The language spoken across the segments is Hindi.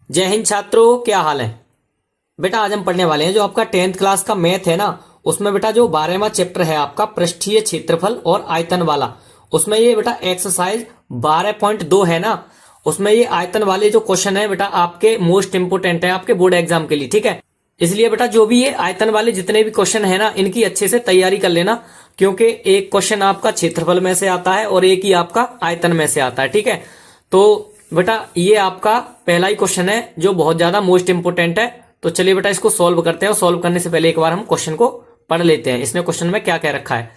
जय हिंद छात्रों, क्या हाल है बेटा। आज हम पढ़ने वाले हैं जो आपका 10th क्लास का मैथ है ना, उसमें बेटा जो 12वां चैप्टर है आपका पृष्ठीय क्षेत्रफल और आयतन वाला, उसमें ये बेटा एक्सरसाइज 12.2 है ना, उसमें ये आयतन वाले जो क्वेश्चन है बेटा आपके मोस्ट इंपोर्टेंट है आपके बोर्ड एग्जाम के लिए। ठीक है, इसलिए बेटा जो भी ये आयतन वाले जितने भी क्वेश्चन है ना, इनकी अच्छे से तैयारी कर लेना, क्योंकि एक क्वेश्चन आपका क्षेत्रफल में से आता है और एक ही आपका आयतन में से आता है। ठीक है, तो बेटा ये आपका पहला ही क्वेश्चन है जो बहुत ज्यादा मोस्ट इंपोर्टेंट है। तो चलिए बेटा इसको सॉल्व करते हैं, और सॉल्व करने से पहले एक बार हम क्वेश्चन को पढ़ लेते हैं। इसने क्वेश्चन में क्या क्या रखा है।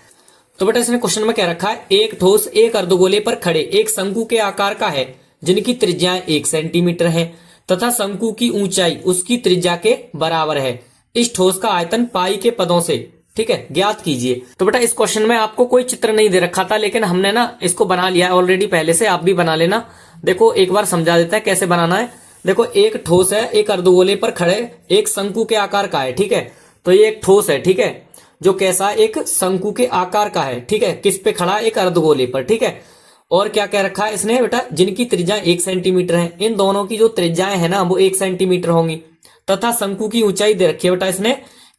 तो बेटा इसने क्वेश्चन में क्या रखा है, एक ठोस एक अर्धगोले पर खड़े एक शंकु के आकार का है जिनकी त्रिज्याएं 1 सेंटीमीटर है तथा शंकु की ऊंचाई उसकी त्रिज्या के बराबर है। इस ठोस का आयतन पाई के पदों से, ठीक है, ज्ञात कीजिए। तो बेटा इस क्वेश्चन में आपको कोई चित्र नहीं दे रखा था, लेकिन हमने ना इसको बना लिया है ऑलरेडी पहले से, आप भी बना लेना। देखो एक बार समझा देता है कैसे बनाना है। देखो एक ठोस है एक अर्धगोले पर खड़े एक शंकु के आकार का है। ठीक है, तो ये एक ठोस है, ठीक है, जो कैसा एक शंकु के आकार का है। ठीक है, किस पे खड़ा, एक अर्धगोले पर। ठीक है, और क्या क्या रखा है इसने बेटा, जिनकी त्रिज्याएं 1 सेंटीमीटर है, इन दोनों की जो त्रिज्याएं है ना वो 1 सेंटीमीटर होंगी, तथा शंकु की ऊंचाई दे रखी है। बेटा इसने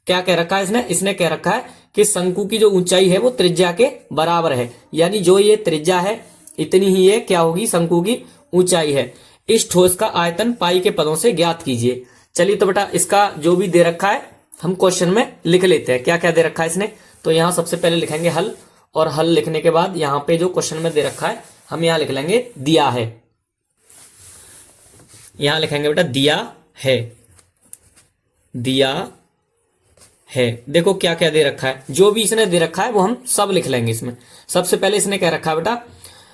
क्या कह रखा है, इसने कह रखा है कि शंकु की जो ऊंचाई है वो त्रिज्या के बराबर है, यानी जो ये त्रिज्या है इतनी ही ये क्या होगी, शंकु की ऊंचाई है। इस ठोस का आयतन पाई के पदों से ज्ञात कीजिए। चलिए तो बेटा इसका जो भी दे रखा है हम क्वेश्चन में लिख लेते हैं, क्या क्या दे रखा है इसने। तो यहां सबसे पहले लिखेंगे हल, और हल लिखने के बाद यहां पे जो क्वेश्चन में दे रखा है हम यहां लिख लेंगे दिया है। यहां लिखेंगे बेटा दिया है, दिया है। देखो क्या क्या दे रखा है, जो भी इसने दे रखा है वो हम सब लिख लेंगे इसमें। सबसे पहले इसने क्या रखा है बेटा,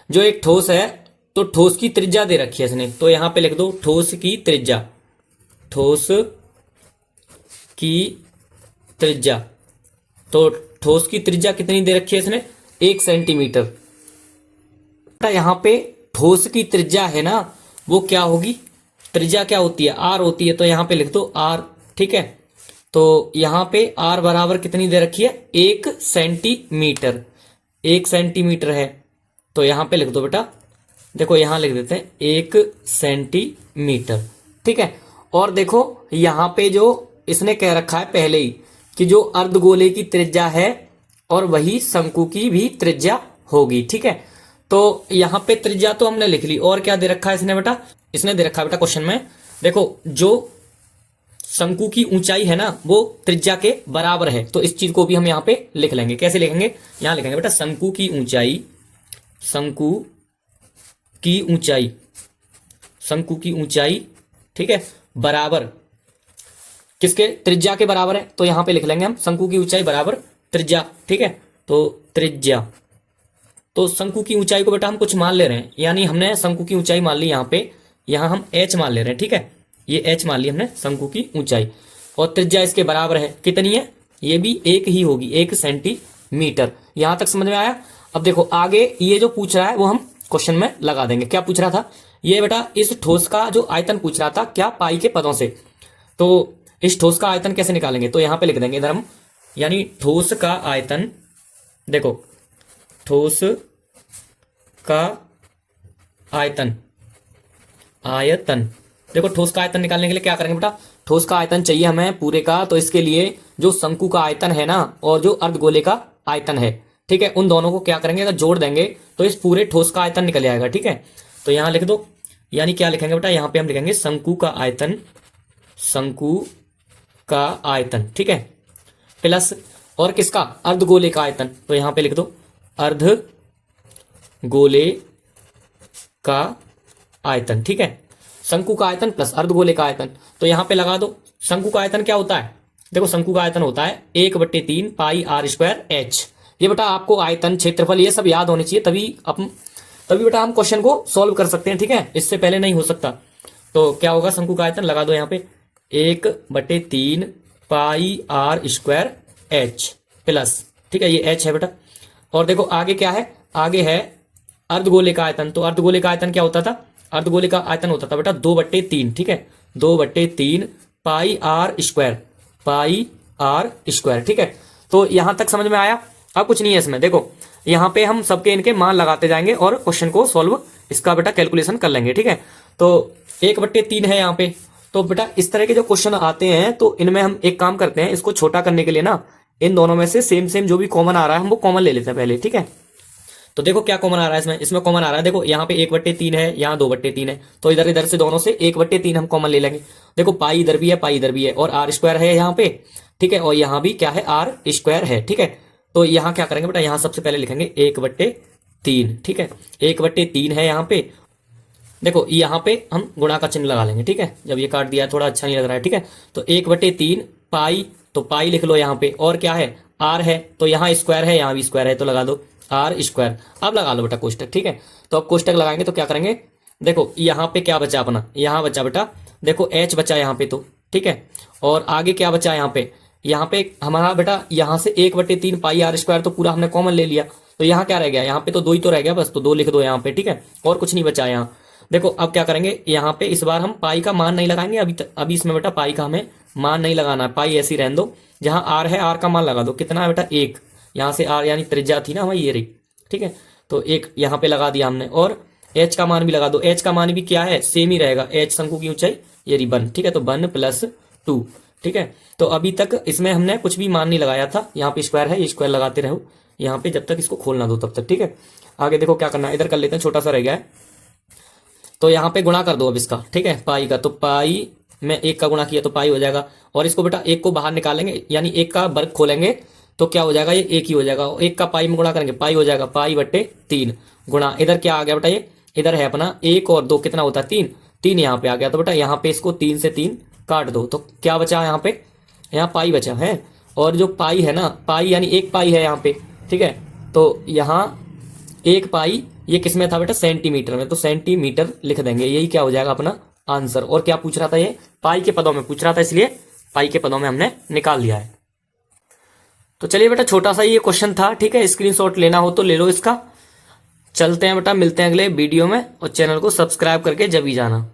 जो एक ठोस है तो ठोस की त्रिज्या दे रखी है इसने, तो यहां पे लिख दो ठोस की त्रिज्या, ठोस की त्रिज्या। तो ठोस की त्रिज्या कितनी दे रखी है इसने, 1 सेंटीमीटर। यहां पे ठोस की त्रिज्या है ना वो क्या होगी, त्रिज्या क्या होती है, आर होती है, तो यहां पे लिख दो आर। ठीक है, तो यहां पे आर बराबर कितनी दे रखी है, 1 सेंटीमीटर, 1 सेंटीमीटर है, तो यहां पे लिख दो बेटा, देखो यहां लिख देते हैं 1 सेंटीमीटर। ठीक है, और देखो यहां पे जो इसने कह रखा है पहले ही कि जो अर्धगोले की त्रिज्या है और वही शंकु की भी त्रिज्या होगी। ठीक है, तो यहां पे त्रिज्या तो हमने लिख ली, और क्या दे रखा है इसने बेटा, इसने दे रखा है बेटा क्वेश्चन में, देखो जो शंकु की ऊंचाई है ना वो त्रिज्या के बराबर है, तो इस चीज को भी हम यहां पे लिख लेंगे। कैसे लिखेंगे, यहां लिखेंगे बेटा शंकु की ऊंचाई, शंकु की ऊंचाई, शंकु की ऊंचाई, ठीक है, बराबर किसके, त्रिज्या के बराबर है, तो यहां पे लिख लेंगे हम शंकु की ऊंचाई बराबर त्रिज्या। ठीक है, तो त्रिज्या, तो शंकु की ऊंचाई को बेटा हम कुछ मान ले रहे हैं, यानी हमने शंकु की ऊंचाई मान ली यहां पे, यहां हम h मान ले रहे हैं। ठीक है, ये h मान ली हमने शंकु की ऊंचाई, और त्रिज्या इसके बराबर है, कितनी है, ये भी एक ही होगी, 1 सेंटीमीटर। यहां तक समझ में आया। अब देखो आगे ये जो पूछ रहा है वो हम क्वेश्चन में लगा देंगे। क्या पूछ रहा था ये बेटा, इस ठोस का जो आयतन पूछ रहा था क्या, पाई के पदों से। तो इस ठोस का आयतन कैसे निकालेंगे, तो यहां पे लिख देंगे इधर हम, यानी ठोस का आयतन, देखो ठोस का आयतन, आयतन, देखो ठोस का आयतन निकालने के लिए क्या करेंगे बेटा, ठोस का आयतन चाहिए हमें पूरे का, तो इसके लिए जो शंकु का आयतन है ना और जो अर्धगोले का आयतन है, ठीक है, उन दोनों को क्या करेंगे, अगर जोड़ देंगे तो इस पूरे ठोस का आयतन निकल आएगा। ठीक है, तो यहां लिख दो, यानी क्या लिखेंगे बेटा, यहां पे हम लिखेंगे शंकु का आयतन, शंकु का आयतन, ठीक है, प्लस और किसका, अर्धगोले का आयतन, तो यहां पे लिख दो अर्धगोले का आयतन। ठीक है, शंकु का आयतन प्लस अर्धगोले का आयतन, तो यहां पे लगा दो। शंकु का आयतन क्या होता है, देखो शंकु का आयतन होता है 1/3 पाई आर स्क्वायर एच। ये बेटा आपको आयतन, क्षेत्रफल ये सब याद होने चाहिए, तभी बेटा हम क्वेश्चन को सॉल्व कर सकते हैं। ठीक है, इससे पहले नहीं हो सकता। तो क्या होगा, शंकु का आयतन लगा दो यहाँ पे 1/3 पाई आर स्क्वायर एच प्लस, ठीक है, ये एच है बेटा। और देखो आगे क्या है, आगे है अर्धगोले का आयतन, तो अर्धगोले का आयतन क्या होता था, अर्धगोले का आयतन होता था बेटा 2/3, ठीक है, 2/3 pi r square, pi r square. ठीक है, तो यहां तक समझ में आया। अब कुछ नहीं है इसमें, देखो यहां पे हम सबके इनके मान लगाते जाएंगे और क्वेश्चन को सॉल्व इसका बेटा कैलकुलेशन कर लेंगे। ठीक है, तो 1/3 है यहाँ पे। तो बेटा इस तरह के जो क्वेश्चन आते हैं तो इनमें हम एक काम करते हैं, इसको छोटा करने के लिए ना इन दोनों में से सेम सेम जो भी कॉमन आ रहा है हम वो कॉमन ले लेते हैं पहले, ठीक है। तो देखो क्या कॉमन आ रहा है इसमें, इसमें कॉमन आ रहा है, देखो यहाँ पे 1/3 है, यहाँ 2/3 है, तो इधर इधर से दोनों से 1/3 हम कॉमन ले लेंगे। देखो पाई इधर भी है, पाई इधर भी है, और आर स्क्वायर है यहाँ पे, ठीक है, और यहाँ भी क्या है, आर स्क्वायर है, ठीक है। तो यहाँ क्या करेंगे बेटा, यहाँ सबसे पहले लिखेंगे 1/3, ठीक है, 1/3 है यहाँ पे। देखो यहाँ पे हम गुणा का चिन्ह लगा लेंगे, ठीक है, जब ये काट दिया थोड़ा अच्छा नहीं लग रहा है, ठीक है। तो 1/3 पाई, तो पाई लिख लो यहाँ पे, और क्या है, आर है, तो यहाँ स्क्वायर है, यहाँ भी स्क्वायर है, तो लगा दो आर स्क्वायर। अब लगा लो बेटा कोष्टक, ठीक है। तो अब कोष्टक लगाएंगे तो क्या करेंगे, देखो यहाँ पे क्या बचा अपना, यहाँ बचा बेटा, देखो एच बचा यहाँ पे, तो ठीक है, और आगे क्या बचा यहाँ पे हमारा बेटा यहाँ से 1/3 पाई आर स्क्वायर तो पूरा हमने कॉमन ले लिया, तो यहाँ क्या रह गया, यहाँ पे तो 2 ही तो रह गया बस, तो 2 लिख दो यहाँ पे, ठीक है, और कुछ नहीं बचा यहाँ। देखो अब क्या करेंगे, यहाँ पे इस बार हम पाई का मान नहीं लगाएंगे, अभी इसमें बेटा पाई का हमें मान नहीं लगाना है, पाई ऐसी रहने दो। जहां आर है, आर का मान लगा दो, कितना है बेटा 1, यहाँ से आर यानी त्रिज्या थी ना हमारी ये रही, ठीक है, तो 1 यहाँ पे लगा दिया हमने, और एच का मान भी लगा दो, एच का मान भी क्या है, सेम ही रहेगा, एच शंकु की ऊंचाई ये रही 1, ठीक है, तो 1 + 2, ठीक है। तो अभी तक इसमें हमने कुछ भी मान नहीं लगाया था, यहाँ पे स्क्वायर है, ये स्क्वायर लगाते रहो यहाँ पे जब तक इसको खोलना दो तब तक, ठीक है। आगे देखो क्या करना है, इधर कर लेते हैं, छोटा सा रह गया है, तो यहाँ पे गुणा कर दो अब इसका, ठीक है, पाई का, तो पाई में 1 का गुणा किया तो पाई हो जाएगा, और इसको बेटा 1 को बाहर निकालेंगे, यानी 1 का वर्ग खोलेंगे तो क्या हो जाएगा, ये 1 ही हो जाएगा, 1 का पाई में गुणा करेंगे पाई हो जाएगा, पाई/3 गुणा, इधर क्या आ गया बेटा, ये इधर है अपना 1 और 2 कितना होता है 3, 3 यहाँ पे आ गया, तो बेटा यहाँ पे इसको 3 से 3 काट दो, तो क्या बचा यहाँ पे, यहाँ पाई बचा है, और जो पाई है ना, पाई यानी 1 पाई है यहाँ पे, ठीक है, तो यहाँ 1 पाई ये किसमें था बेटा, सेंटीमीटर में, तो सेंटीमीटर लिख देंगे, यही क्या हो जाएगा अपना आंसर। और क्या पूछ रहा था, ये पाई के पदों में पूछ रहा था, इसलिए पाई के पदों में हमने निकाल लिया है। तो चलिए बेटा छोटा सा ये क्वेश्चन था, ठीक है, स्क्रीनशॉट लेना हो तो ले लो इसका। चलते हैं बेटा, मिलते हैं अगले वीडियो में, और चैनल को सब्सक्राइब करके जब ही जाना।